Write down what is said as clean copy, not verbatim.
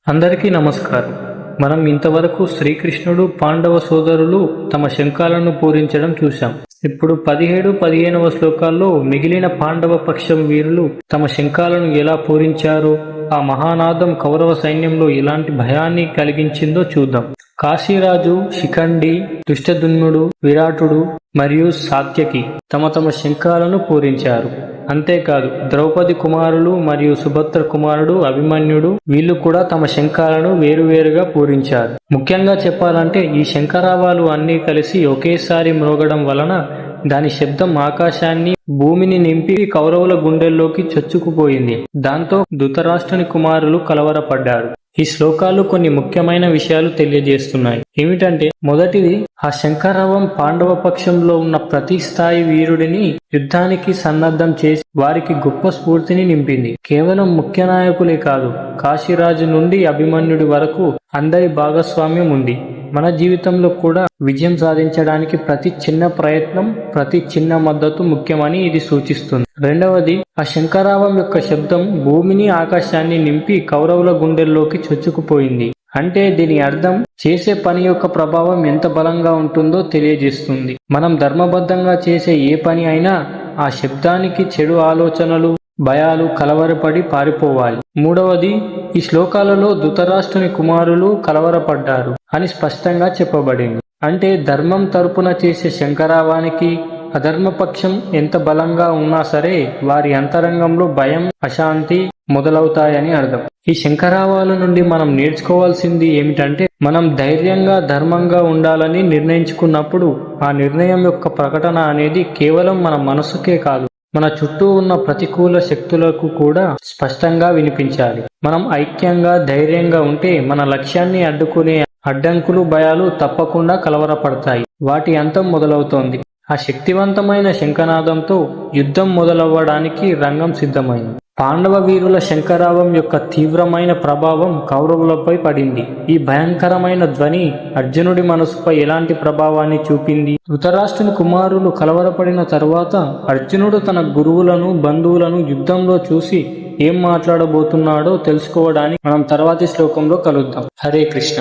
అందరికీ నమస్కారం. మనం ఇంతవరకు శ్రీకృష్ణుడు పాండవ సోదరులు తమ శంఖాలను పూరించడం చూశాం. ఇప్పుడు 17-15వ శ్లోకాల్లో మిగిలిన పాండవ పక్షం వీరులు తమ శంఖాలను ఎలా పూరించారో, ఆ మహానాదం కౌరవ సైన్యంలో ఎలాంటి భయాన్ని కలిగించిందో చూద్దాం. కాశీరాజు, శిఖండి, దుష్టదుమ్నుడు, విరాటుడు మరియు సాత్యకి తమ శంఖాలను పూరించారు. అంతేకాదు ద్రౌపది కుమారులు మరియు సుభద్ర కుమారుడు అభిమన్యుడు వీళ్ళు కూడా తమ శంఖాలను వేరువేరుగా పూరించారు. ముఖ్యంగా చెప్పాలంటే ఈ శంఖారావాలు అన్నీ కలిసి ఒకేసారి మ్రోగడం వలన దాని శబ్దం ఆకాశాన్ని, భూమిని నింపి కౌరవుల గుండెల్లోకి చొచ్చుకుపోయింది. దాంతో ధృతరాష్ట్రుని కుమారులు కలవరపడ్డారు. ఈ శ్లోకాలు కొన్ని ముఖ్యమైన విషయాలు తెలియజేస్తున్నాయి. ఏమిటంటే, మొదటిది, ఆ శంఖారావం పాండవ పక్షంలో ఉన్న ప్రతి స్థాయి వీరుడిని యుద్ధానికి సన్నద్ధం చేసి వారికి గొప్ప స్ఫూర్తిని నింపింది. కేవలం ముఖ్య నాయకులే కాదు, కాశీరాజు నుండి అభిమన్యుడి వరకు అందరి భాగస్వామ్యం ఉంది. మన జీవితంలో కూడా విజయం సాధించడానికి ప్రతి చిన్న ప్రయత్నం, ప్రతి చిన్న మద్దతు ముఖ్యమని ఇది సూచిస్తుంది. రెండవది, ఆ శంఖారావం యొక్క శబ్దం భూమిని, ఆకాశాన్ని నింపి కౌరవుల గుండెల్లోకి చొచ్చుకుపోయింది. అంటే దీని అర్థం చేసే పని యొక్క ప్రభావం ఎంత బలంగా ఉంటుందో తెలియజేస్తుంది. మనం ధర్మబద్ధంగా చేసే ఏ పని అయినా ఆ శబ్దానికి చెడు ఆలోచనలు, భయాలు కలవరపడి పారిపోవాలి. మూడవది, ఈ శ్లోకాలలో ధృతరాష్ట్రుని కుమారులు కలవరపడ్డారు అని స్పష్టంగా చెప్పబడింది. అంటే ధర్మం తరపున చేసే శంఖారావానికి అధర్మపక్షం ఎంత బలంగా ఉన్నా సరే వారి అంతరంగంలో భయం, అశాంతి మొదలవుతాయని అర్థం. ఈ శంఖారావాల నుండి మనం నేర్చుకోవాల్సింది ఏమిటంటే, మనం ధైర్యంగా, ధర్మంగా ఉండాలని నిర్ణయించుకున్నప్పుడు ఆ నిర్ణయం యొక్క ప్రకటన అనేది కేవలం మన మనసుకే కాదు, మన చుట్టూ ఉన్న ప్రతికూల శక్తులకు కూడా స్పష్టంగా వినిపించాలి. మనం ఐక్యంగా, ధైర్యంగా ఉంటే మన లక్ష్యాన్ని అడ్డుకునే అడ్డంకులు, భయాలు తప్పకుండా కలవరపడతాయి. వాటి అంతం మొదలవుతోంది. ఆ శక్తివంతమైన శంఖనాదంతో యుద్ధం మొదలవ్వడానికి రంగం సిద్ధమైంది. పాండవ వీరుల శంఖారావం యొక్క తీవ్రమైన ప్రభావం కౌరవులపై పడింది. ఈ భయంకరమైన ధ్వని అర్జునుడి మనసుపై ఎలాంటి ప్రభావాన్ని చూపింది? ధృతరాష్ట్రుని కుమారులు కలవరపడిన తరువాత అర్జునుడు తన గురువులను, బంధువులను యుద్ధంలో చూసి ఏం మాట్లాడబోతున్నాడో తెలుసుకోవడానికి మనం తర్వాతి శ్లోకంలో కలుద్దాం. హరే కృష్ణ.